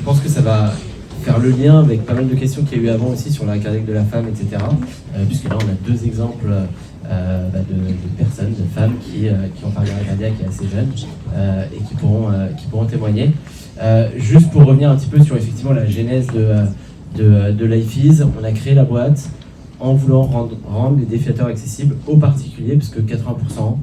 pense que ça va faire le lien avec pas mal de questions qu'il y a eu avant aussi sur l'arrêt cardiaque de la femme, etc. Puisque là, on a deux exemples de personnes, de femmes qui ont fait un arrêt cardiaque assez jeunes et qui pourront témoigner. Juste pour revenir un petit peu sur effectivement la genèse de LifeEase, on a créé la boîte en voulant rendre les défibrillateurs accessibles aux particuliers, puisque 80%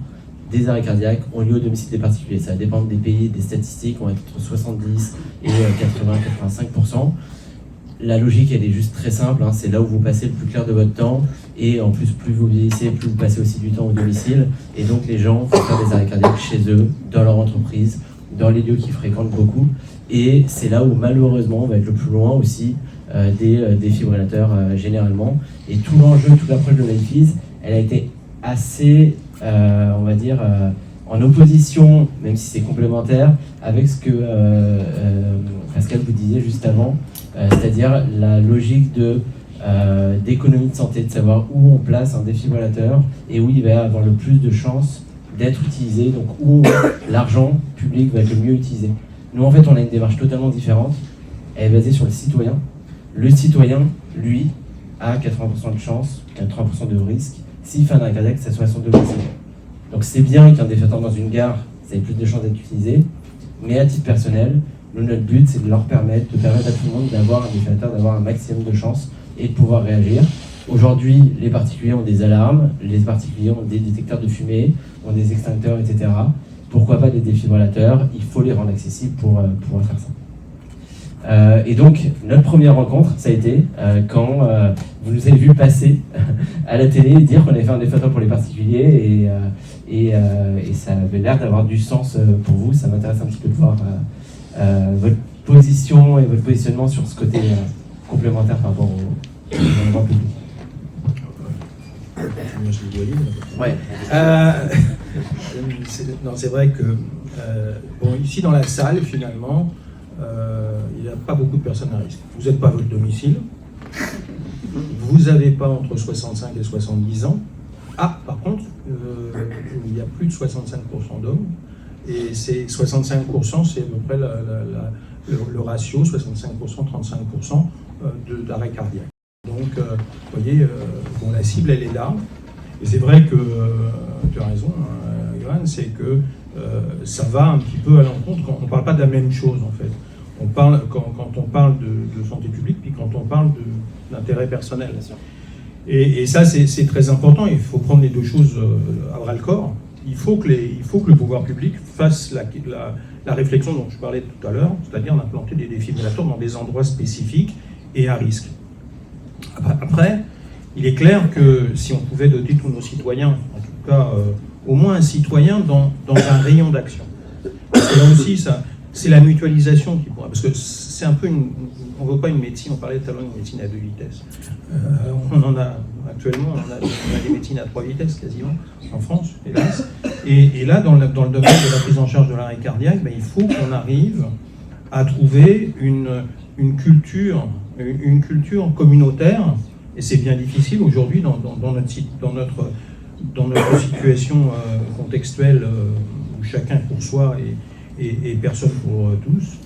des arrêts cardiaques ont lieu au domicile des particuliers. Ça dépend des pays, des statistiques, on va être entre 70 et 80-85%. La logique, elle est juste très simple, hein, c'est là où vous passez le plus clair de votre temps, et en plus, plus vous vieillissez, plus vous passez aussi du temps au domicile, et donc les gens vont faire des arrêts cardiaques chez eux, dans leur entreprise, dans les lieux qu'ils fréquentent beaucoup, et c'est là où malheureusement on va être le plus loin aussi des défibrillateurs généralement. Et tout l'enjeu, toute l'approche de LifeEase, elle a été assez, on va dire, en opposition, même si c'est complémentaire, avec ce que Pascal vous disait juste avant, c'est-à-dire la logique d'économie de santé, de savoir où on place un défibrillateur et où il va avoir le plus de chances d'être utilisé, donc où l'argent public va être le mieux utilisé. Nous, en fait, on a une démarche totalement différente. Elle est basée sur le citoyen. Le citoyen, lui, a 80% de chance, 80% de risque, s'il fait un arrêt cardiaque, que ça soit à son domicile. Donc c'est bien qu'un défibrillateur dans une gare, ça ait plus de chances d'être utilisé, mais à titre personnel, notre but, c'est de permettre à tout le monde d'avoir un défibrillateur, d'avoir un maximum de chances et de pouvoir réagir. Aujourd'hui, les particuliers ont des alarmes, les particuliers ont des détecteurs de fumée, ont des extincteurs, etc. Pourquoi pas des défibrillateurs? Il faut les rendre accessibles pour pouvoir faire ça. Et donc, notre première rencontre, ça a été quand vous nous avez vu passer à la télé et dire qu'on avait fait un défibrillateur pour les particuliers et ça avait l'air d'avoir du sens pour vous. Ça m'intéresse un petit peu de voir votre position et votre positionnement sur ce côté complémentaire par rapport au grand public. Ouais. C'est vrai que ici dans la salle, finalement, il n'y a pas beaucoup de personnes à risque. Vous n'êtes pas à votre domicile, vous n'avez pas entre 65 et 70 ans. Ah, par contre, il y a plus de 65% d'hommes, et ces 65%, c'est à peu près le ratio, 65%, 35% d'arrêt cardiaque. Donc, vous voyez, la cible, elle est là. Et c'est vrai que, tu as raison, Johan, c'est que ça va un petit peu à l'encontre. On ne parle pas de la même chose, en fait. Quand on parle de santé publique, puis quand on parle d'intérêt personnel. Et ça, c'est très important. Il faut prendre les deux choses à bras-le-corps. Il faut que le pouvoir public fasse la réflexion dont je parlais tout à l'heure, c'est-à-dire d'implanter des défibrillateurs dans des endroits spécifiques et à risque. Après, il est clair que si on pouvait doter tous nos citoyens, en tout cas au moins un citoyen dans un rayon d'action. Parce que là aussi, c'est la mutualisation qui pourra. Parce que c'est un peu on ne veut pas une médecine, on parlait tout à l'heure d'une médecine à 2 vitesses. Actuellement, on a des médecines à 3 vitesses quasiment, en France, hélas. Et là, dans le domaine de la prise en charge de l'arrêt cardiaque, il faut qu'on arrive à trouver une culture communautaire, et c'est bien difficile aujourd'hui dans notre situation contextuelle où chacun pour soi et personne pour tous.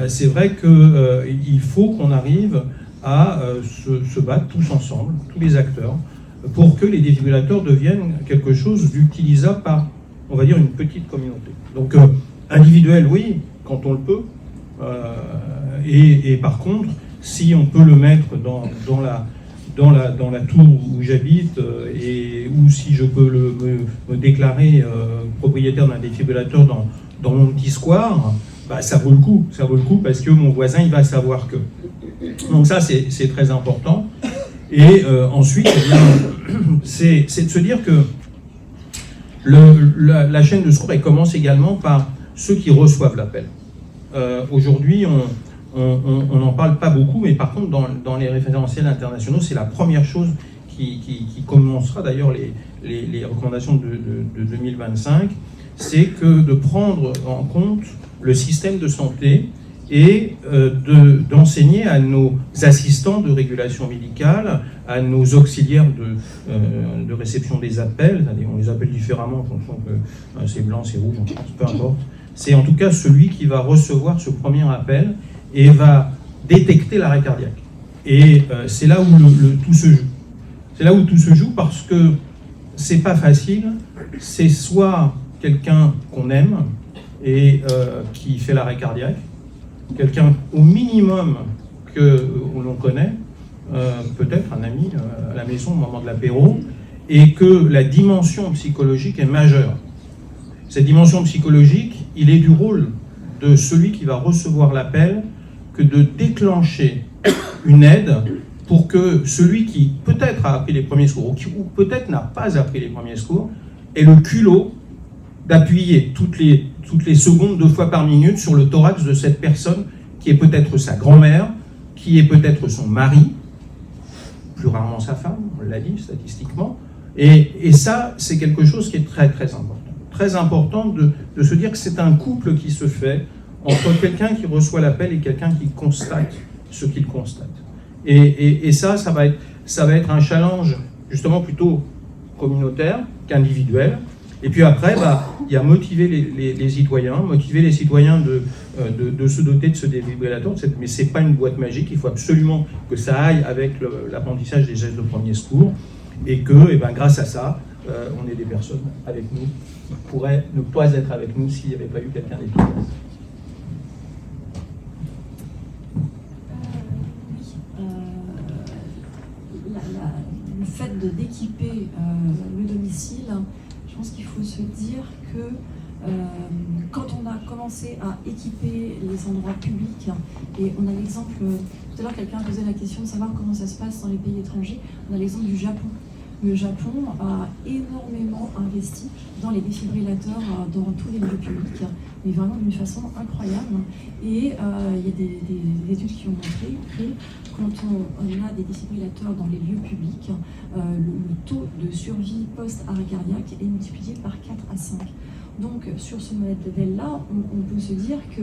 C'est vrai qu'il faut qu'on arrive à se battre tous ensemble, tous les acteurs, pour que les défibrillateurs deviennent quelque chose d'utilisable par, on va dire, une petite communauté. Donc individuel, oui, quand on le peut, et par contre, si on peut le mettre dans la tour où j'habite, ou si je peux me déclarer propriétaire d'un défibrillateur dans mon petit square, ça vaut le coup. Ça vaut le coup parce que mon voisin, il va savoir que. Donc ça, c'est très important. Et ensuite, c'est de se dire que la chaîne de secours, elle commence également par ceux qui reçoivent l'appel. Aujourd'hui, on n'en parle pas beaucoup, mais par contre, dans les référentiels internationaux, c'est la première chose qui commencera, d'ailleurs, les recommandations de 2025, c'est que de prendre en compte le système de santé et d'enseigner à nos assistants de régulation médicale, à nos auxiliaires de réception des appels, on les appelle différemment en fonction que c'est blanc, c'est rouge, peu importe. C'est en tout cas celui qui va recevoir ce premier appel et va détecter l'arrêt cardiaque. Et c'est là où tout se joue. C'est là où tout se joue parce que c'est pas facile. C'est soit quelqu'un qu'on aime et qui fait l'arrêt cardiaque, quelqu'un au minimum que l'on connaît, peut-être un ami à la maison au moment de l'apéro, et que la dimension psychologique est majeure. Cette dimension psychologique, il est du rôle de celui qui va recevoir l'appel que de déclencher une aide pour que celui qui peut-être a appris les premiers secours ou peut-être n'a pas appris les premiers secours ait le culot d'appuyer toutes les secondes, 2 fois par minute, sur le thorax de cette personne qui est peut-être sa grand-mère, qui est peut-être son mari, plus rarement sa femme, on l'a dit statistiquement. Et ça, c'est quelque chose qui est très très important. Très important de se dire que c'est un couple qui se fait entre quelqu'un qui reçoit l'appel et quelqu'un qui constate ce qu'il constate. Et ça va être un challenge justement plutôt communautaire qu'individuel. Et puis après, il y a motiver les citoyens, de se doter de ce défibrillateur. Mais ce n'est pas une boîte magique, il faut absolument que ça aille avec l'apprentissage des gestes de premier secours. Et que, grâce à ça, on ait des personnes avec nous qui pourraient ne pas être avec nous s'il n'y avait pas eu quelqu'un d'efficace. Le fait d'équiper le domicile, je pense qu'il faut se dire que quand on a commencé à équiper les endroits publics, et on a l'exemple, tout à l'heure quelqu'un posait la question de savoir comment ça se passe dans les pays étrangers, on a l'exemple du Japon. Le Japon a énormément investi dans les défibrillateurs dans tous les lieux publics, mais vraiment d'une façon incroyable. Et il y a des études qui ont montré que quand on a des défibrillateurs dans les lieux publics, le taux de survie post-arrêt cardiaque est multiplié par 4 à 5. Donc sur ce modèle-là, on peut se dire que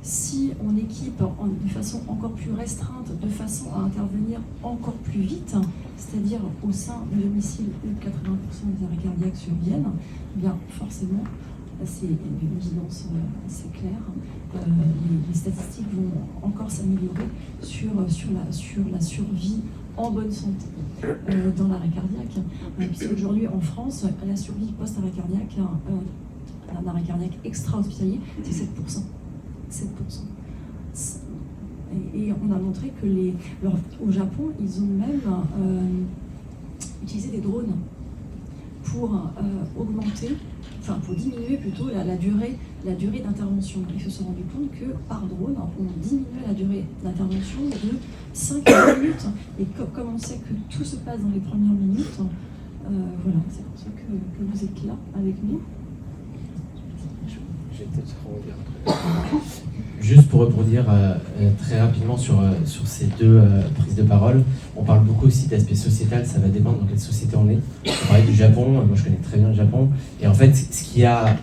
si on équipe de façon encore plus restreinte, de façon à intervenir encore plus vite, c'est-à-dire au sein du domicile où 80% des arrêts cardiaques surviennent, eh bien forcément, c'est une évidence assez claire. Les statistiques vont encore s'améliorer sur la survie en bonne santé dans l'arrêt cardiaque. Puisque aujourd'hui en France, la survie post-arrêt cardiaque, un arrêt cardiaque extra-hospitalier, c'est 7%. 7%. Et on a montré que au Japon, ils ont même utilisé des drones pour pour diminuer plutôt la durée d'intervention. Ils se sont rendus compte que par drone, on diminuait la durée d'intervention de 5 minutes. Et comme on sait que tout se passe dans les premières minutes, voilà, c'est pour ça que vous êtes là avec nous. Juste pour rebondir très rapidement sur ces deux prises de parole, on parle beaucoup aussi d'aspect sociétal, ça va dépendre dans quelle société on est. On parlait du Japon, moi je connais très bien le Japon, et en fait ce qui a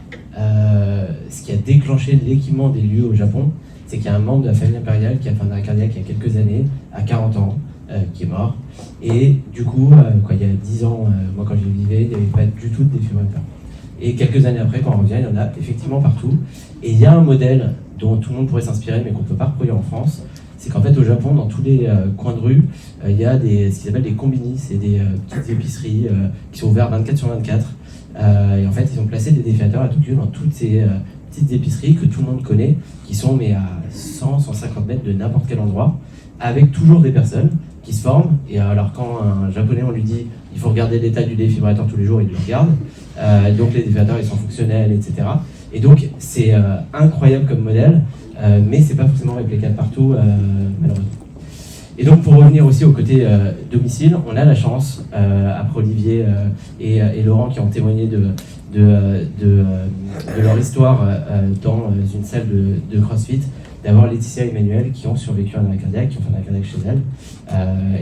déclenché l'équipement des lieux au Japon, c'est qu'il y a un membre de la famille impériale qui a fait un arrêt cardiaque il y a quelques années, à 40 ans, qui est mort, et du coup, il y a 10 ans, moi quand j'y vivais, il n'y avait pas du tout de défibrillateur. Et quelques années après, quand on revient, il y en a effectivement partout. Et il y a un modèle dont tout le monde pourrait s'inspirer, mais qu'on ne peut pas reproduire en France. C'est qu'en fait, au Japon, dans tous les coins de rue, il y a ce qu'ils appellent des combini. C'est des petites épiceries qui sont ouvertes 24 sur 24. Et en fait, ils ont placé des défibrillateurs à toute lieu dans toutes ces petites épiceries que tout le monde connaît, qui sont à 100, 150 mètres de n'importe quel endroit, avec toujours des personnes qui se forment. Et alors, quand un Japonais, on lui dit il faut regarder l'état du défibrillateur tous les jours, il le regarde. Donc les défibrillateurs, ils sont fonctionnels, etc. Et donc c'est incroyable comme modèle, mais c'est pas forcément réplicable partout, malheureusement. Et donc pour revenir aussi au côté domicile, on a la chance, après Olivier et Laurent qui ont témoigné de leur histoire dans une salle de CrossFit, d'avoir Laetitia et Emmanuel qui ont survécu à un arrêt cardiaque, qui ont fait un arrêt cardiaque chez elles.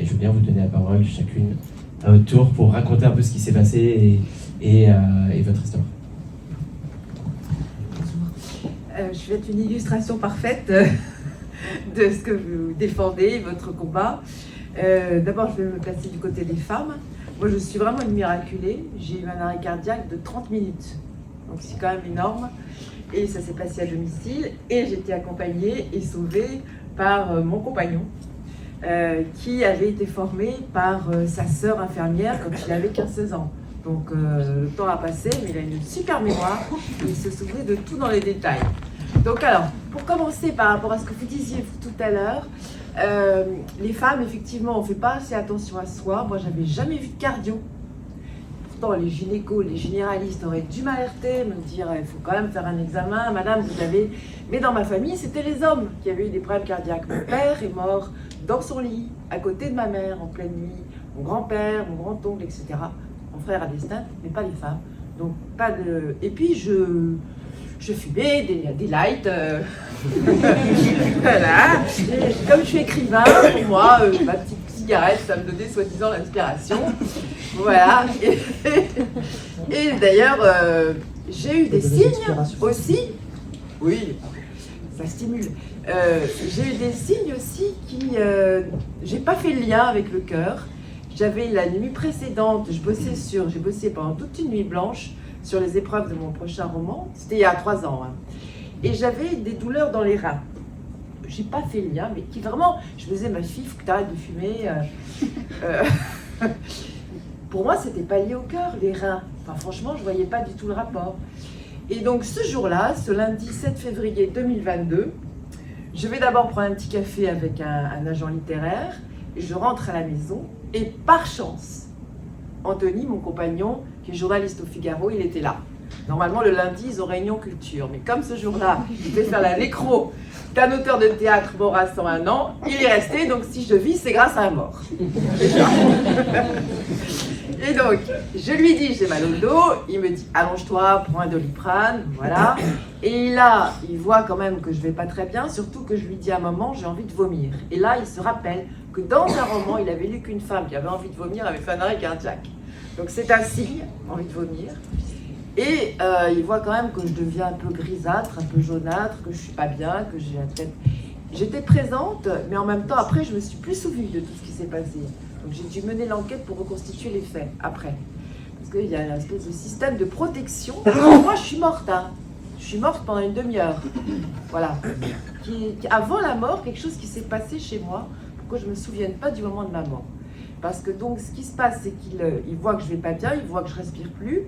Et je veux bien vous donner la parole chacune à votre tour pour raconter un peu ce qui s'est passé et votre histoire. Je vais être une illustration parfaite de ce que vous défendez, votre combat. D'abord, je vais me placer du côté des femmes. Moi, je suis vraiment une miraculée. J'ai eu un arrêt cardiaque de 30 minutes. Donc, c'est quand même énorme. Et ça s'est passé à domicile. Et j'étais accompagnée et sauvée par mon compagnon, qui avait été formé par sa sœur infirmière quand il avait 15-16 ans. Donc le temps a passé, mais il a une super mémoire. Il se souvenait de tout dans les détails. Donc alors, pour commencer par rapport à ce que vous disiez tout à l'heure, les femmes, effectivement, on ne fait pas assez attention à soi. Moi, j'avais jamais vu de cardio. Pourtant, les gynécos, les généralistes auraient dû m'alerter, me dire il faut quand même faire un examen, madame, vous avez. Mais dans ma famille, c'était les hommes qui avaient eu des problèmes cardiaques. Mon père est mort dans son lit, à côté de ma mère, en pleine nuit. Mon grand-père, mon grand-oncle, etc. Mon frère a des stents, mais pas les femmes. Donc, pas de. Et puis, je fumais des lights. Voilà. Et comme je suis écrivain, pour moi, ma petite cigarette, ça me donnait soi-disant l'inspiration. Voilà. Et d'ailleurs, j'ai eu des signes aussi. Oui, ça stimule. J'ai eu des signes aussi qui... j'ai pas fait le lien avec le cœur. J'avais la nuit précédente, j'ai bossé pendant toute une nuit blanche sur les épreuves de mon prochain roman. C'était il y a 3 ans. Hein. Et j'avais des douleurs dans les reins. J'ai pas fait le lien, mais qui vraiment... Je me disais, ma fille, il faut que tu arrêtes de fumer. Pour moi, c'était pas lié au cœur, les reins. Enfin, franchement, je voyais pas du tout le rapport. Et donc, ce jour-là, ce lundi 7 février 2022, je vais d'abord prendre un petit café avec un agent littéraire. Et je rentre à la maison. Et par chance, Anthony, mon compagnon, qui est journaliste au Figaro, il était là. Normalement, le lundi, ils ont réunion culture. Mais comme ce jour-là, il devait faire la nécro d'un auteur de théâtre mort à 101 ans, il est resté. Donc, si je vis, c'est grâce à un mort. Et donc, je lui dis, j'ai mal au dos. Il me dit, allonge-toi, prends un Doliprane, voilà. Et là, il voit quand même que je vais pas très bien, surtout que je lui dis à un moment, j'ai envie de vomir. Et là, il se rappelle que dans un roman, il avait lu qu'une femme qui avait envie de vomir avait fait un arrêt cardiaque. Donc c'est un signe, envie de vomir. Et il voit quand même que je deviens un peu grisâtre, un peu jaunâtre, que je suis pas bien, que j'ai la tête... J'étais présente, mais en même temps, après, je me suis plus souvenue de tout ce qui s'est passé. Donc j'ai dû mener l'enquête pour reconstituer les faits, après. Parce qu'il y a une espèce de système de protection. Moi, je suis morte, hein. Je suis morte pendant une demi-heure. Voilà. Avant la mort, quelque chose qui s'est passé chez moi, pour que je ne me souvienne pas du moment de ma mort. Parce que donc, ce qui se passe, c'est qu'il voit que je ne vais pas bien, il voit que je ne respire plus.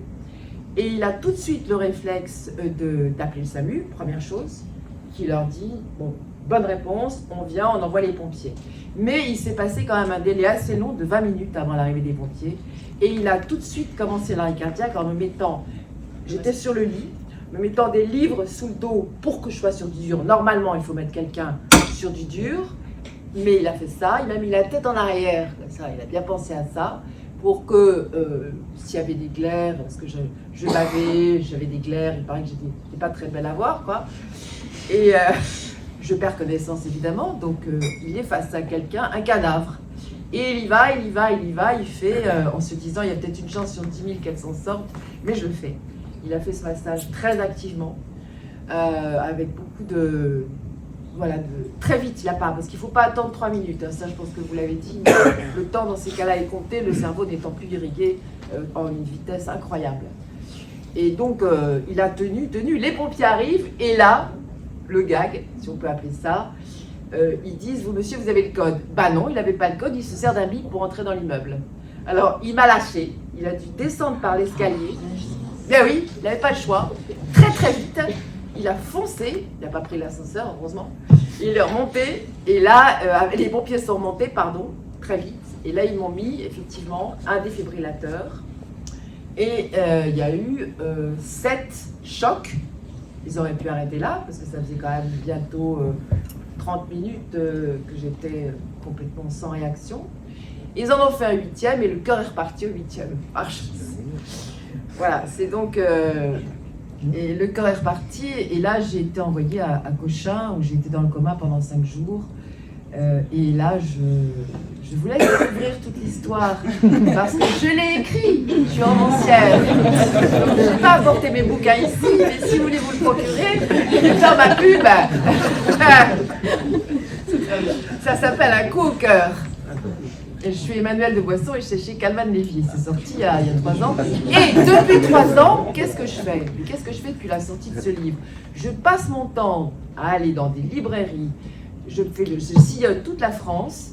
Et il a tout de suite le réflexe d'appeler le SAMU, première chose, qui leur dit, bon, bonne réponse, on vient, on envoie les pompiers. Mais il s'est passé quand même un délai assez long de 20 minutes avant l'arrivée des pompiers. Et il a tout de suite commencé l'arrêt cardiaque en me mettant, j'étais sur le lit, me mettant des livres sous le dos pour que je sois sur du dur. Normalement, il faut mettre quelqu'un sur du dur, mais il a fait ça, il m'a mis la tête en arrière, comme ça, il a bien pensé à ça, pour que s'il y avait des glaires, parce que je bavais, j'avais des glaires, il paraît que j'étais pas très belle à voir, quoi. Et je perds connaissance, évidemment, donc il est face à quelqu'un, un cadavre. Et il y va, il fait, en se disant, il y a peut-être une chance sur 10 000 qu'elle s'en sorte, mais je le fais. Il a fait ce massage très activement, avec beaucoup de... Voilà, très vite, il n'y a pas, parce qu'il ne faut pas attendre 3 minutes, hein, ça je pense que vous l'avez dit, le temps dans ces cas-là est compté, le cerveau n'étant plus irrigué en une vitesse incroyable. Et donc, il a tenu, les pompiers arrivent, et là, le gag, si on peut appeler ça, ils disent, vous monsieur, vous avez le code. Bah non, il n'avait pas le code, il se sert d'un bic pour entrer dans l'immeuble. Alors, il m'a lâché, il a dû descendre par l'escalier. Ben oui, il n'avait pas le choix. Très très vite, il a foncé, il n'a pas pris l'ascenseur, heureusement. Il est remonté, et là, les pompiers sont remontés, très vite. Et là, ils m'ont mis, effectivement, un défibrillateur. Et il y a eu 7 chocs. Ils auraient pu arrêter là, parce que ça faisait quand même bientôt 30 minutes que j'étais complètement sans réaction. Ils en ont fait un 8e, et le cœur est reparti au 8e. Par chance. Voilà, c'est donc... et le cœur est reparti, et là j'ai été envoyée à Cochin, où j'ai été dans le coma pendant 5 jours. Et là, je voulais découvrir toute l'histoire, parce que je l'ai écrit, je suis romancière. Donc je n'ai pas apporté mes bouquins ici, mais si vous voulez vous le procurer, faire ma pub, ça s'appelle Un coup au cœur. Je suis Emmanuelle de Boisson et je suis chez Calman Lévy. C'est sorti il y a 3 ans. Et depuis 3 ans, qu'est-ce que je fais? Qu'est-ce que je fais depuis la sortie de ce livre? Je passe mon temps à aller dans des librairies. Je sillonne toute la France.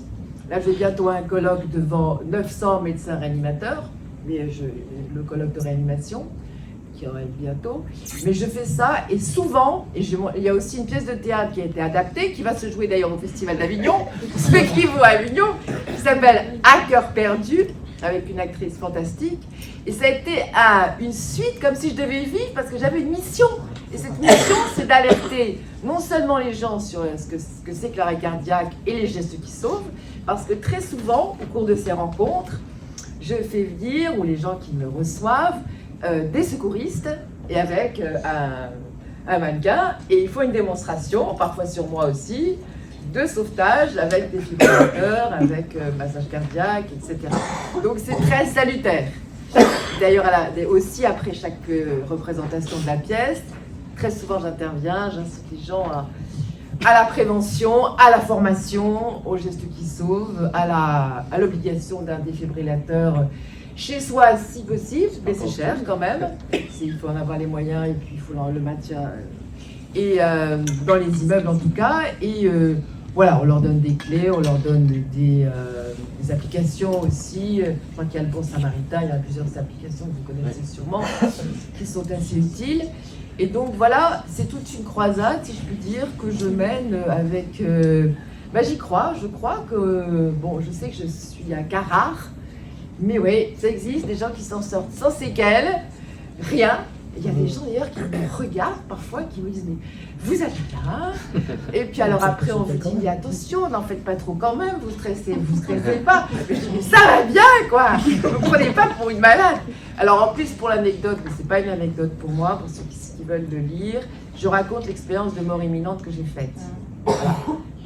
Là, j'ai bientôt un colloque devant 900 médecins réanimateurs, mais le colloque de réanimation qui aura lieu bientôt. Mais je fais ça et souvent, il y a aussi une pièce de théâtre qui a été adaptée, qui va se jouer d'ailleurs au Festival d'Avignon, Spectrivo à Avignon, qui s'appelle À cœur perdu, avec une actrice fantastique. Et ça a été une suite comme si je devais vivre parce que j'avais une mission. Et cette mission, c'est d'alerter non seulement les gens sur ce que c'est que l'arrêt cardiaque et les gestes qui sauvent, parce que très souvent, au cours de ces rencontres, je fais venir, ou les gens qui me reçoivent, des secouristes et avec un mannequin, et il faut une démonstration, parfois sur moi aussi, de sauvetage avec des fibrillateurs, avec massage cardiaque, etc. Donc c'est très salutaire. D'ailleurs, aussi après chaque représentation de la pièce, très souvent j'interviens, j'incite les gens à la prévention, à la formation, aux gestes qui sauvent, à l'obligation d'un défibrillateur chez soi si possible, mais c'est cher quand même. Il faut en avoir les moyens et puis il faut le maintien. Et dans les immeubles en tout cas. Et voilà, on leur donne des clés, on leur donne des applications aussi. Je crois qu'il y a le Bon Samaritain, il y a plusieurs applications que vous connaissez sûrement, qui sont assez utiles. Et donc voilà, c'est toute une croisade, si je puis dire, que je mène avec... j'y crois, je crois que... Bon, je sais que je suis un cas rare, mais oui, ça existe, des gens qui s'en sortent sans séquelles, rien. Il y a des gens d'ailleurs qui me regardent parfois, qui me disent « mais vous allez bien ?» Et puis alors après on vous dit « mais attention, n'en faites pas trop quand même, vous stressez pas ?» Mais je dis « mais ça va bien quoi, vous ne me prenez pas pour une malade !» Alors en plus pour l'anecdote, mais c'est pas une anecdote pour moi, pour ceux qui veulent le lire, je raconte l'expérience de mort imminente que j'ai faite. Voilà.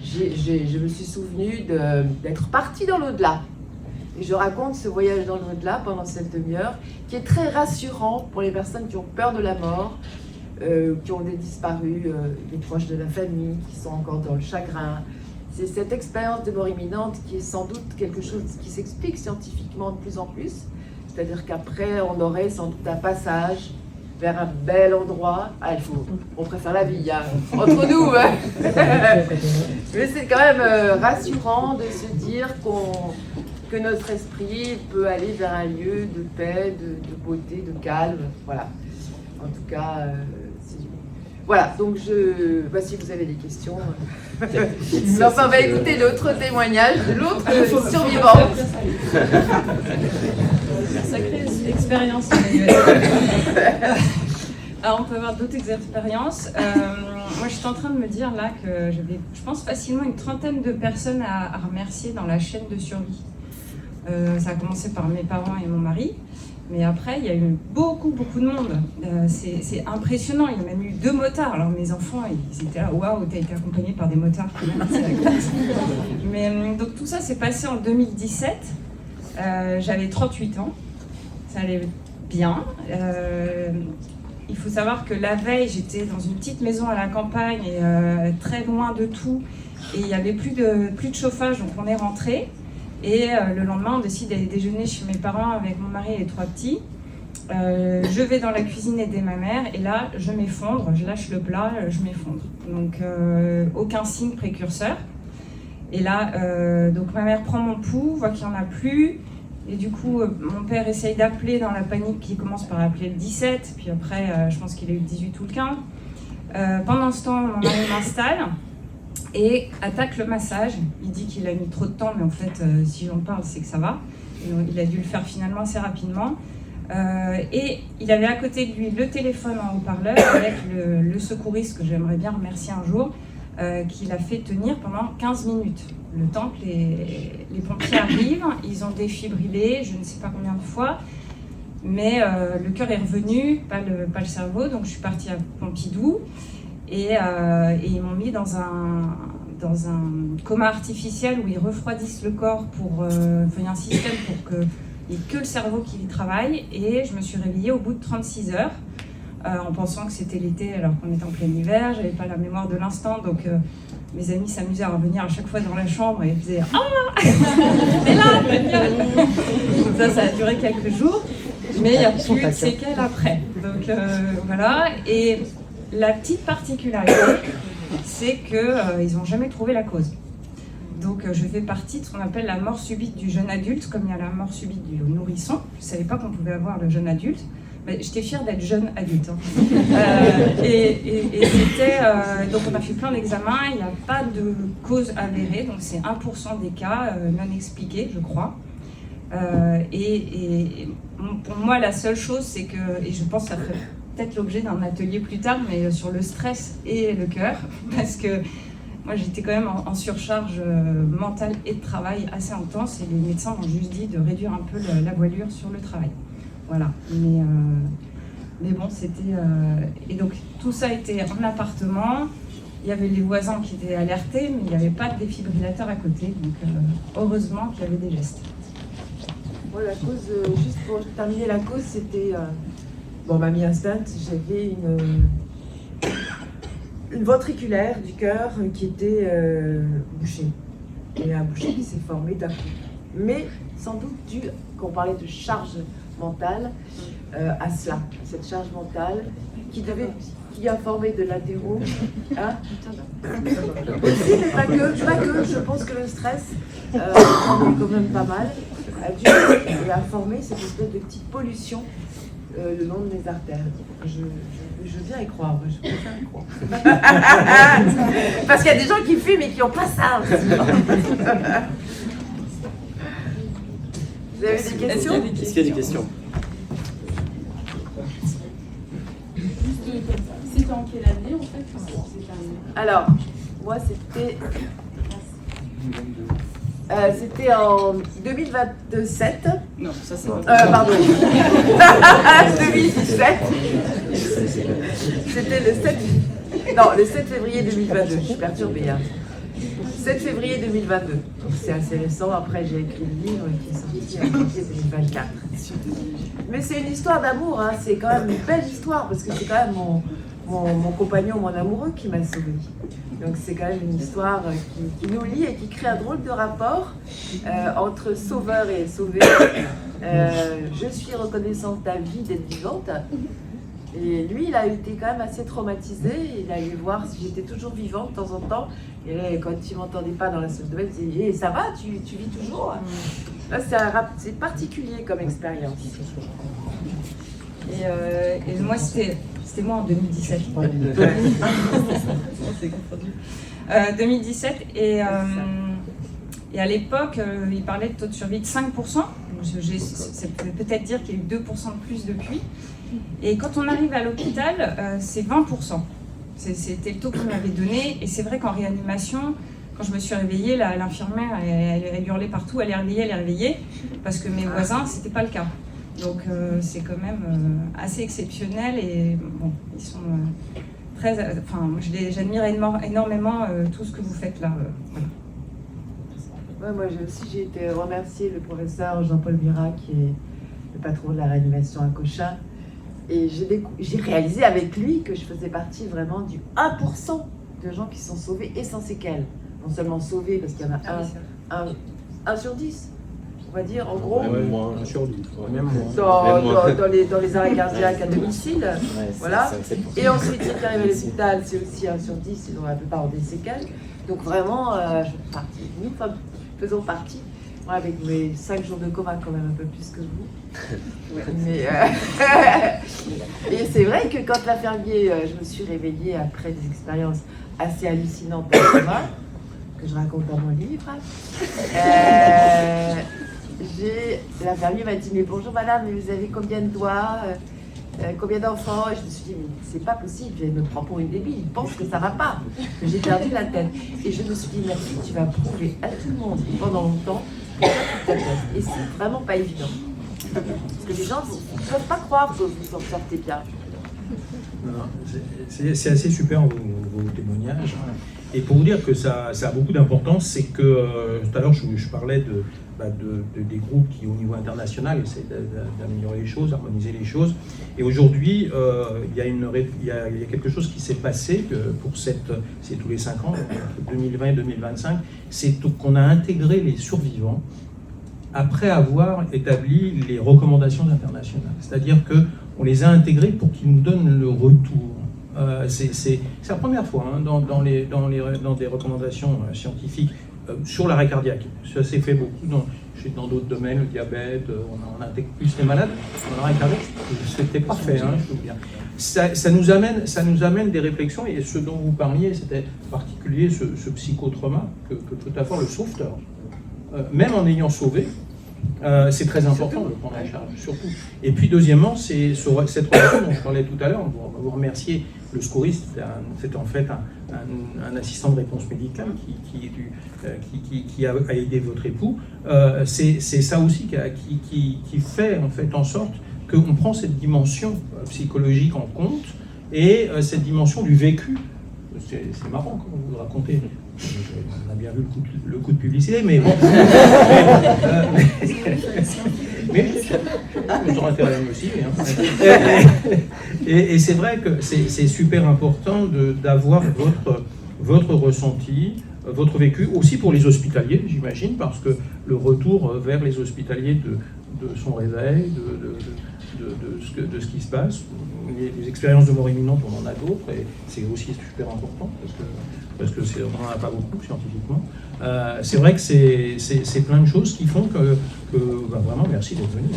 Je me suis souvenue d'être partie dans l'au-delà. Et je raconte ce voyage dans l'au-delà pendant cette demi-heure, qui est très rassurant pour les personnes qui ont peur de la mort, qui ont des disparus, des proches de la famille, qui sont encore dans le chagrin. C'est cette expérience de mort imminente qui est sans doute quelque chose qui s'explique scientifiquement de plus en plus. C'est-à-dire qu'après, on aurait sans doute un passage vers un bel endroit. On préfère la vie, hein, entre nous. Mais c'est quand même rassurant de se dire que notre esprit peut aller vers un lieu de paix, de beauté, de calme. Voilà. En tout cas, voilà. Donc, si vous avez des questions. Enfin, on va écouter l'autre témoignage de l'autre survivante. Sacrée expérience. Alors, on peut avoir d'autres expériences. Moi, je suis en train de me dire là que j'avais, je pense, facilement une trentaine de personnes à remercier dans la chaîne de survie. Ça a commencé par mes parents et mon mari, mais après il y a eu beaucoup de monde. C'est impressionnant, il y a même eu 2 motards. Alors mes enfants ils étaient là, waouh, t'as été accompagné par des motards quand même, c'est la classe. Mais donc tout ça s'est passé en 2017, j'avais 38 ans, ça allait bien. Il faut savoir que la veille j'étais dans une petite maison à la campagne, et, très loin de tout, et il n'y avait plus de chauffage, donc on est rentré. Et le lendemain, on décide d'aller déjeuner chez mes parents avec mon mari et les 3 petits. Je vais dans la cuisine aider ma mère et là, je m'effondre, je lâche le plat, je m'effondre. Donc, aucun signe précurseur. Et là, donc ma mère prend mon pouls, voit qu'il n'y en a plus. Et du coup, mon père essaye d'appeler dans la panique, qui commence par appeler le 17. Puis après, je pense qu'il a eu le 18 ou le 15. Pendant ce temps, mon mari m'installe et attaque le massage. Il dit qu'il a mis trop de temps, mais en fait, si j'en parle, c'est que ça va. Il a dû le faire finalement assez rapidement. Et il avait à côté de lui le téléphone en haut-parleur avec le secouriste que j'aimerais bien remercier un jour, qui l'a fait tenir pendant 15 minutes. Le temps que les pompiers arrivent, ils ont défibrillé, je ne sais pas combien de fois, mais le cœur est revenu, pas le cerveau, donc je suis partie à Pompidou. Et ils m'ont mis dans un coma artificiel où ils refroidissent le corps il y a un système pour qu'il n'y ait que le cerveau qui travaille. Et je me suis réveillée au bout de 36 heures. en pensant que c'était l'été alors qu'on était en plein hiver. J'avais pas la mémoire de l'instant, donc mes amis s'amusaient à revenir à chaque fois dans la chambre et ils faisaient « Ah, t'es là, t'es bien !» Donc ça a duré quelques jours, mais il n'y a plus de séquelles après. Donc voilà, et la petite particularité, c'est qu'ils n'ont jamais trouvé la cause. Donc je fais partie de ce qu'on appelle la mort subite du jeune adulte, comme il y a la mort subite du nourrisson. Je ne savais pas qu'on pouvait avoir le jeune adulte, mais j'étais fière d'être jeune adulte. Et c'était... donc on a fait plein d'examens, il n'y a pas de cause avérée, donc c'est 1% des cas non expliqués, je crois. Pour moi, la seule chose, c'est que, et je pense que ça ferait peut-être l'objet d'un atelier plus tard, mais sur le stress et le cœur, parce que moi, j'étais quand même en surcharge mentale et de travail assez intense, et les médecins m'ont juste dit de réduire un peu la voilure sur le travail. Voilà. Mais bon, c'était... Et donc, tout ça était en appartement. Il y avait les voisins qui étaient alertés, mais il n'y avait pas de défibrillateur à côté. Donc, heureusement qu'il y avait des gestes. Moi, la cause, juste pour terminer la cause, c'était... Bon, mamie instinct, j'avais une ventriculaire du cœur qui était bouchée. Et un bouchon qui s'est formé d'un coup. Mais sans doute dû, quand on parlait de charge mentale, à cela, cette charge mentale qui a formé de l'atéro. Hein? Aussi, mais pas que, je pense que le stress, j'en ai quand même pas mal, a dû et a formé cette espèce de petite pollution le long de mes artères. Je viens y croire, je préfère y croire. Parce qu'il y a des gens qui fument et qui n'ont pas ça aussi. Vous avez des questions? Est-ce qu'il y a des questions? C'était en quelle année en fait? Alors, moi c'était en 2027. Non, ça c'est... Pardon. 2017. C'était le 7 février 2022. Je suis perturbée. 7 février 2022. Donc c'est assez récent. Après, j'ai écrit le livre qui est sorti en janvier 2024. Mais c'est une histoire d'amour. Hein. C'est quand même une belle histoire parce que c'est quand même mon compagnon, mon amoureux qui m'a sauvée. Donc c'est quand même une histoire qui nous lie et qui crée un drôle de rapport entre sauveur et sauvé. Je suis reconnaissante de ta vie, d'être vivante. Et lui, il a été quand même assez traumatisé. Il allait voir si j'étais toujours vivante de temps en temps. Et là, quand il ne m'entendait pas dans la salle de bain, il disait hey, ça va, tu vis toujours? Là, c'est particulier comme expérience. Et moi, c'était moi en 2017. 2017, et à l'époque, il parlait de taux de survie de 5%. Ça peut peut-être dire qu'il y a eu 2% de plus depuis. Et quand on arrive à l'hôpital, c'est 20%. C'était le taux qu'on m'avait donné. Et c'est vrai qu'en réanimation, quand je me suis réveillée, l'infirmière, elle hurlait partout, elle est réveillée, parce que mes voisins, c'était pas le cas. Donc c'est quand même assez exceptionnel et bon, ils sont très... Enfin, j'admire énormément tout ce que vous faites là. Ouais, moi j'ai été remercier le professeur Jean-Paul Mira, qui est le patron de la réanimation à Cochin. Et j'ai réalisé avec lui que je faisais partie vraiment du 1% de gens qui sont sauvés et sans séquelles. Non seulement sauvés, parce qu'il y en a un sur 10. On va dire, en gros, Un sur 10, même moins. dans les arrêts cardiaques à domicile. Ouais, voilà. Et ensuite, ceux qui arrivent à l'hôpital, c'est aussi 1 sur 10, ils ont la plupart ont des séquelles. Donc vraiment, je fais partie. Nous faisons partie, moi, avec mes 5 jours de coma, quand même un peu plus que vous. Mais, et c'est vrai que quand l'infirmier, je me suis réveillée après des expériences assez hallucinantes de coma, que je raconte dans mon livre, l'infirmier m'a dit « Mais bonjour madame, mais vous avez combien de doigts combien d'enfants ?» Et je me suis dit « Mais c'est pas possible, je me prends pour une débile, il pense que ça va pas, que j'ai perdu la tête. » Et je me suis dit « Merci, tu vas prouver à tout le monde pendant longtemps que tu as ta tête. » Et c'est vraiment pas évident. Parce que les gens ne peuvent pas croire que vous en sortez bien. C'est assez super vos témoignages. Et pour vous dire que ça a beaucoup d'importance, c'est que tout à l'heure je parlais des groupes qui au niveau international essaient d'améliorer les choses, d'harmoniser les choses. Et aujourd'hui, il y a quelque chose qui s'est passé c'est tous les 5 ans, entre 2020 et 2025, c'est qu'on a intégré les survivants après avoir établi les recommandations internationales. C'est-à-dire qu'on les a intégrés pour qu'ils nous donnent le retour. C'est la première fois dans des recommandations scientifiques sur l'arrêt cardiaque. Ça s'est fait beaucoup dans d'autres domaines, le diabète, on intègre plus les malades. Dans l'arrêt cardiaque, c'était pas fait, je vous dis. Ça nous amène des réflexions, et ce dont vous parliez, c'était en particulier ce psychotrauma que peut avoir le sauveteur. Même en ayant sauvé, c'est très important de le prendre en charge, surtout. Et puis deuxièmement, c'est cette relation dont je parlais tout à l'heure, on va vous remercier. Le secouriste, c'est en fait un assistant de réponse médicale qui a aidé votre époux. C'est ça aussi qui fait en fait en sorte qu'on prend cette dimension psychologique en compte et cette dimension du vécu. C'est marrant quand vous le racontez. On a bien vu le coup de publicité, mais bon. Mais j'aurais intérêt à me aussi. Et c'est vrai que c'est super important d'avoir votre ressenti, votre vécu, aussi pour les hospitaliers, j'imagine, parce que le retour vers les hospitaliers de son réveil, de ce qui se passe, les expériences de mort imminente, on en a d'autres, et c'est aussi super important, parce que on n'en a pas beaucoup scientifiquement. C'est vrai que c'est plein de choses qui font que vraiment, merci d'être venu.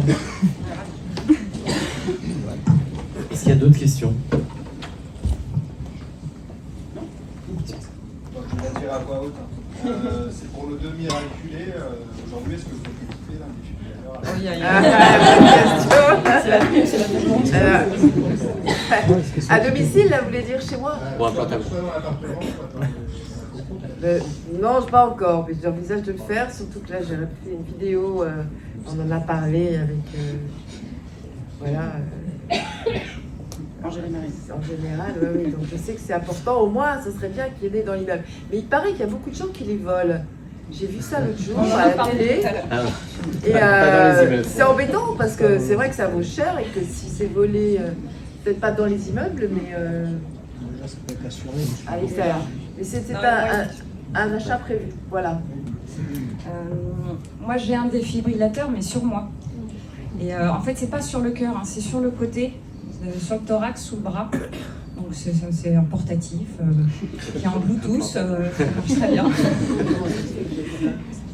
Est-ce qu'il y a d'autres questions? Je vais dire à voix haute. C'est pour le demi-miraculé. Aujourd'hui, est-ce que vous équipez d'un défibrillateur? À domicile, là, vous voulez dire chez moi? Bon, un portable. Non, pas encore, mais j'envisage de le faire, surtout que là j'ai fait une vidéo, on en a parlé avec, en général, oui, donc je sais que c'est important, au moins ça serait bien qu'il y en ait dans l'immeuble. Mais il paraît qu'il y a beaucoup de gens qui les volent. J'ai vu ça l'autre jour à la télé, et c'est embêtant parce que c'est vrai que ça vaut cher et que si c'est volé, peut-être pas dans les immeubles, mais à l'extérieur. Mais c'était un achat prévu, voilà. Moi j'ai un défibrillateur mais sur moi. Et en fait c'est pas sur le cœur, c'est sur le côté, sur le thorax, sous le bras. Donc c'est un portatif qui est en Bluetooth, ça marche très bien.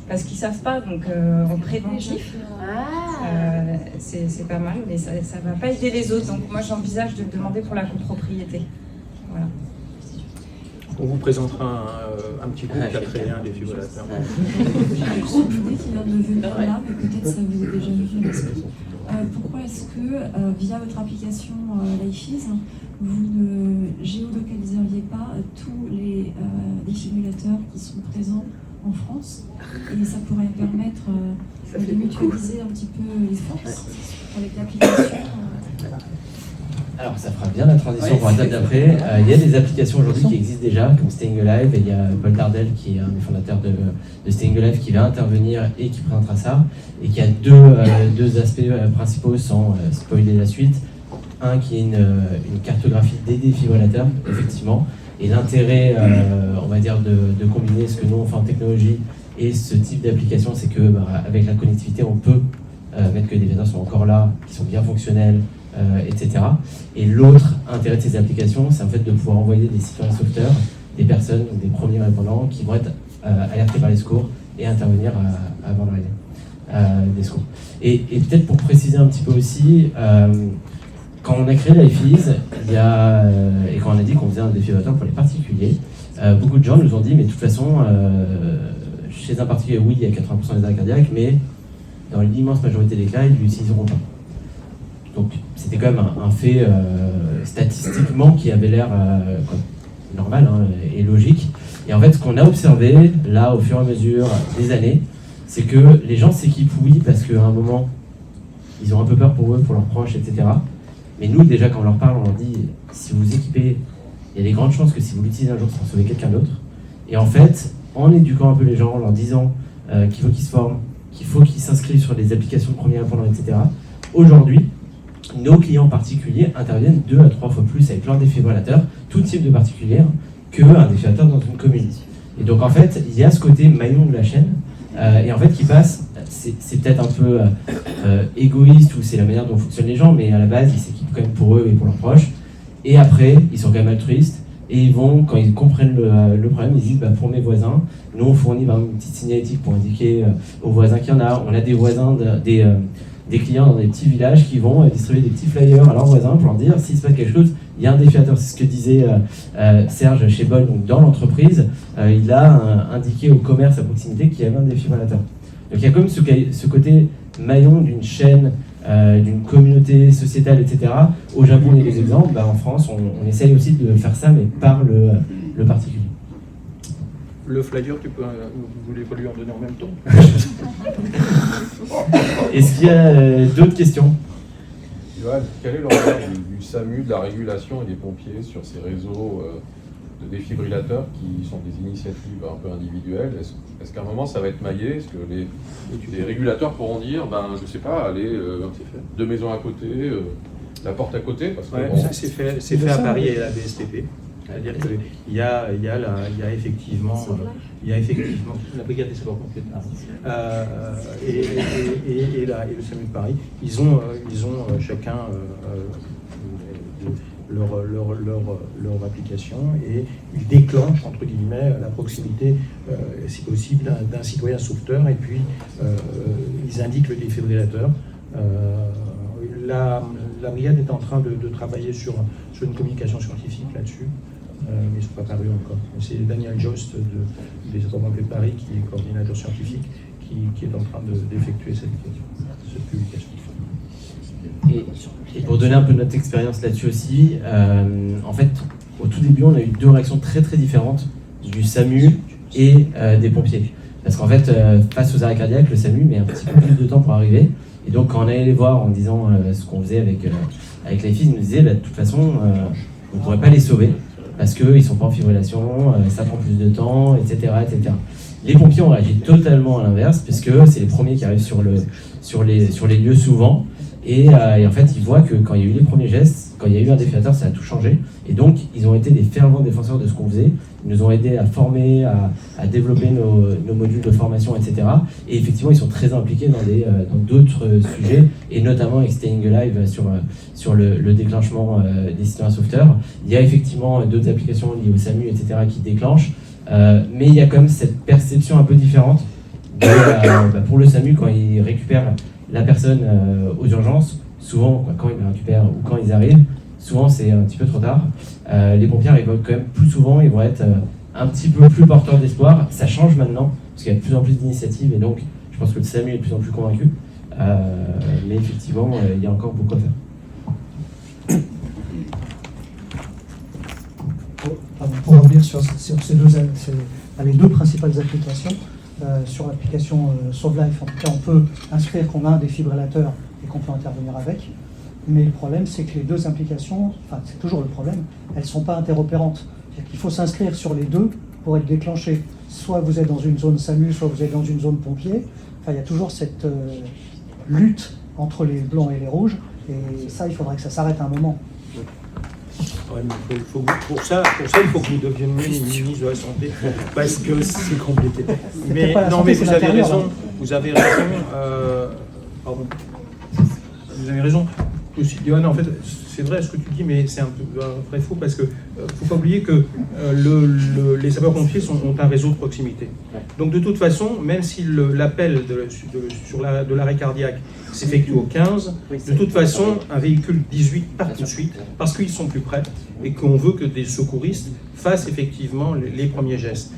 Parce qu'ils savent pas, donc en préventif, c'est pas mal, mais ça va pas aider les autres. Donc moi j'envisage de demander pour la copropriété. Voilà. On vous présentera un petit groupe qui a créé un défibrillateur. Un groupe qui vient de venir là, mais peut-être ça vous est déjà vu à l'esprit. Pourquoi est-ce que, via votre application LifeEase, vous ne géolocaliseriez pas tous les défibrillateurs qui sont présents en France? Et ça pourrait permettre de mutualiser un petit peu les forces avec l'application. Alors, ça fera bien la transition pour la table d'après. Il y a des applications aujourd'hui qui existent déjà, comme Staying Alive, et il y a Paul Dardel, qui est un des fondateurs de Staying Alive, qui va intervenir et qui présentera ça, et qui a deux aspects principaux sans spoiler la suite. Un qui est une cartographie des défibrillateurs, effectivement, et l'intérêt, on va dire, de combiner ce que nous on fait en technologie et ce type d'application, c'est que avec la connectivité, on peut mettre que les défibrillateurs sont encore là, qui sont bien fonctionnels, etc. Et l'autre intérêt de ces applications, c'est en fait de pouvoir envoyer des citoyens sauveteurs, des personnes, des premiers répondants qui vont être alertés par les secours et intervenir avant l'arrivée des secours. Et peut-être pour préciser un petit peu aussi, quand on a créé LifeEase, et quand on a dit qu'on faisait un défibrillateur pour les particuliers, beaucoup de gens nous ont dit, mais de toute façon, chez un particulier, oui, il y a 80% des arrêts cardiaques, mais dans l'immense majorité des cas, ils ne l'utiliseront pas. Donc c'était quand même un fait statistiquement qui avait l'air normal et logique. Et en fait, ce qu'on a observé, là, au fur et à mesure des années, c'est que les gens s'équipent, oui, parce qu'à un moment, ils ont un peu peur pour eux, pour leurs proches, etc. Mais nous, déjà, quand on leur parle, on leur dit, si vous vous équipez, il y a des grandes chances que si vous l'utilisez un jour, ça va sauver quelqu'un d'autre. Et en fait, en éduquant un peu les gens, en leur disant qu'il faut qu'ils se forment, qu'il faut qu'ils s'inscrivent sur des applications de premier répondant, etc. Aujourd'hui, nos clients particuliers interviennent 2 à 3 fois plus avec leur défibrillateur, tout type de particulier, qu'un défibrillateur dans une commune. Et donc en fait, il y a ce côté maillon de la chaîne, et en fait qui passe, c'est peut-être un peu égoïste, ou c'est la manière dont fonctionnent les gens, mais à la base, ils s'équipent quand même pour eux et pour leurs proches. Et après, ils sont quand même altruistes, et ils vont, quand ils comprennent le problème, ils disent, pour mes voisins, nous on fournit une petite signalétique pour indiquer aux voisins qu'il y en a. On a des voisins, des clients dans des petits villages qui vont distribuer des petits flyers à leurs voisins pour leur dire, s'il se passe quelque chose, il y a un défibrillateur. C'est ce que disait Serge chez Boll, donc dans l'entreprise, il a indiqué au commerce à proximité qu'il y avait un défibrillateur. Donc il y a comme ce côté maillon d'une chaîne, d'une communauté sociétale, etc. Au Japon, il y a des exemples. En France, on essaye aussi de faire ça, mais par le particulier. Le flyer, vous voulez pas lui en donner en même temps? Est-ce qu'il y a d'autres questions? Johan, quel est le regard du SAMU, de la régulation et des pompiers sur ces réseaux de défibrillateurs qui sont des initiatives un peu individuelles? Est-ce qu'à un moment ça va être maillé? Est-ce que les régulateurs pourront dire, je sais pas, aller 2 maisons à côté, la porte à côté, parce que ça c'est fait à Paris et à la BSTP. C'est-à-dire qu'il y a effectivement la brigade des sapeurs-pompiers de Paris et le SAMU de Paris. Ils ont chacun leur application, et ils déclenchent entre guillemets la proximité, si possible, d'un citoyen sauveteur, et puis ils indiquent le défibrillateur. La brigade est en train de travailler sur une communication scientifique là-dessus, mais ils ne sont pas parus encore. C'est Daniel Jost des sapeurs-pompiers de Paris, qui est coordinateur scientifique, qui est en train d'effectuer cette publication. Et pour donner un peu notre expérience là-dessus aussi, en fait, au tout début, on a eu 2 réactions très très différentes du SAMU et des pompiers. Parce qu'en fait, face aux arrêts cardiaques, le SAMU met un petit peu plus de temps pour arriver. Et donc, quand on allait les voir en disant ce qu'on faisait avec les filles, ils nous disaient, de toute façon, on ne pourrait pas les sauver, parce qu'ils ne sont pas en fibrillation, ça prend plus de temps, etc., etc. Les pompiers ont réagi totalement à l'inverse, puisque c'est les premiers qui arrivent sur les lieux souvent. Et en fait, ils voient que quand il y a eu les premiers gestes, quand il y a eu un défibrillateur, ça a tout changé. Et donc, ils ont été des fervents défenseurs de ce qu'on faisait. Ils nous ont aidés à former, à développer nos modules de formation, etc. Et effectivement, ils sont très impliqués dans d'autres sujets, et notamment avec Staying Alive sur le déclenchement des citoyens sauveteurs. Il y a effectivement d'autres applications liées au SAMU, etc. qui déclenchent. Mais il y a quand même cette perception un peu différente pour le SAMU, quand il récupère la personne aux urgences, souvent quand ils la récupèrent ou quand ils arrivent, souvent c'est un petit peu trop tard. Les pompiers arrivent quand même plus souvent, ils vont être un petit peu plus porteurs d'espoir. Ça change maintenant, parce qu'il y a de plus en plus d'initiatives, et donc je pense que le SAMU est de plus en plus convaincu. Mais effectivement, il y a encore beaucoup à faire. Pour revenir sur les 2 principales applications, sur l'application SauveLife, en tout cas, on peut inscrire qu'on a un défibrillateur et qu'on peut intervenir avec. Mais le problème, c'est que les 2 applications, c'est toujours le problème, elles ne sont pas interopérantes. C'est-à-dire qu'il faut s'inscrire sur les 2 pour être déclenché. Soit vous êtes dans une zone SAMU, soit vous êtes dans une zone pompier. Il y a toujours cette lutte entre les blancs et les rouges. Et ça, il faudrait que ça s'arrête à un moment. Ouais, mais pour ça, il faut que vous deveniez ministre de la Santé, parce que c'est compliqué. Mais non, mais vous avez raison. Vous avez raison. Pardon. Vous avez raison. Aussi, Johan, en fait, c'est vrai ce que tu dis, mais c'est un peu vrai faux, parce que faut pas oublier que les sapeurs-pompiers ont un réseau de proximité. Donc de toute façon, même si l'appel de l'arrêt cardiaque s'effectue au 15, de toute façon, un véhicule 18 part tout de suite, parce qu'ils sont plus près, et qu'on veut que des secouristes fassent effectivement les premiers gestes.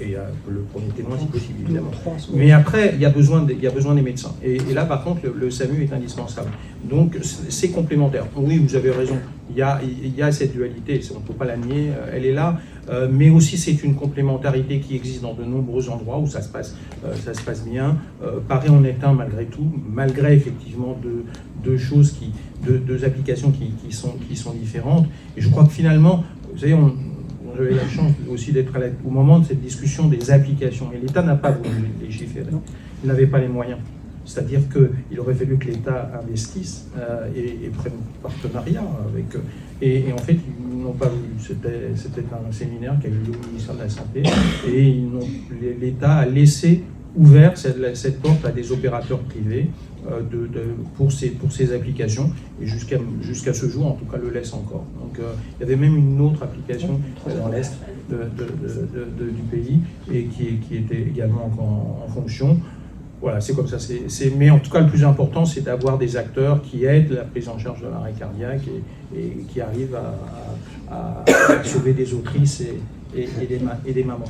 Et le premier témoin si possible, évidemment. Mais après, il y a besoin des médecins. Et là, par contre, le SAMU est indispensable. Donc, c'est complémentaire. Oui, vous avez raison. Il y a cette dualité, on ne peut pas la nier, elle est là. Mais aussi, c'est une complémentarité qui existe dans de nombreux endroits où ça se passe bien. Paris en est un malgré tout, malgré effectivement deux applications qui sont différentes. Et je crois que finalement, vous savez, j'avais la chance aussi d'être au moment de cette discussion des applications. Et l'État n'a pas voulu légiférer. Il n'avait pas les moyens. C'est-à-dire qu'il aurait fallu que l'État investisse et prenne partenariat avec eux. Et en fait, ils n'ont pas voulu. C'était un séminaire qui a eu lieu au ministère de la Santé. Et l'État a laissé ouvert cette porte à des opérateurs privés pour ces applications. Et jusqu'à ce jour, en tout cas, le laisse encore. Donc il y avait même une autre application dans l'Est du pays et qui était également encore en fonction. Voilà, c'est comme ça. Mais en tout cas, le plus important, c'est d'avoir des acteurs qui aident la prise en charge de l'arrêt cardiaque et qui arrivent à sauver des autrices et des mamans.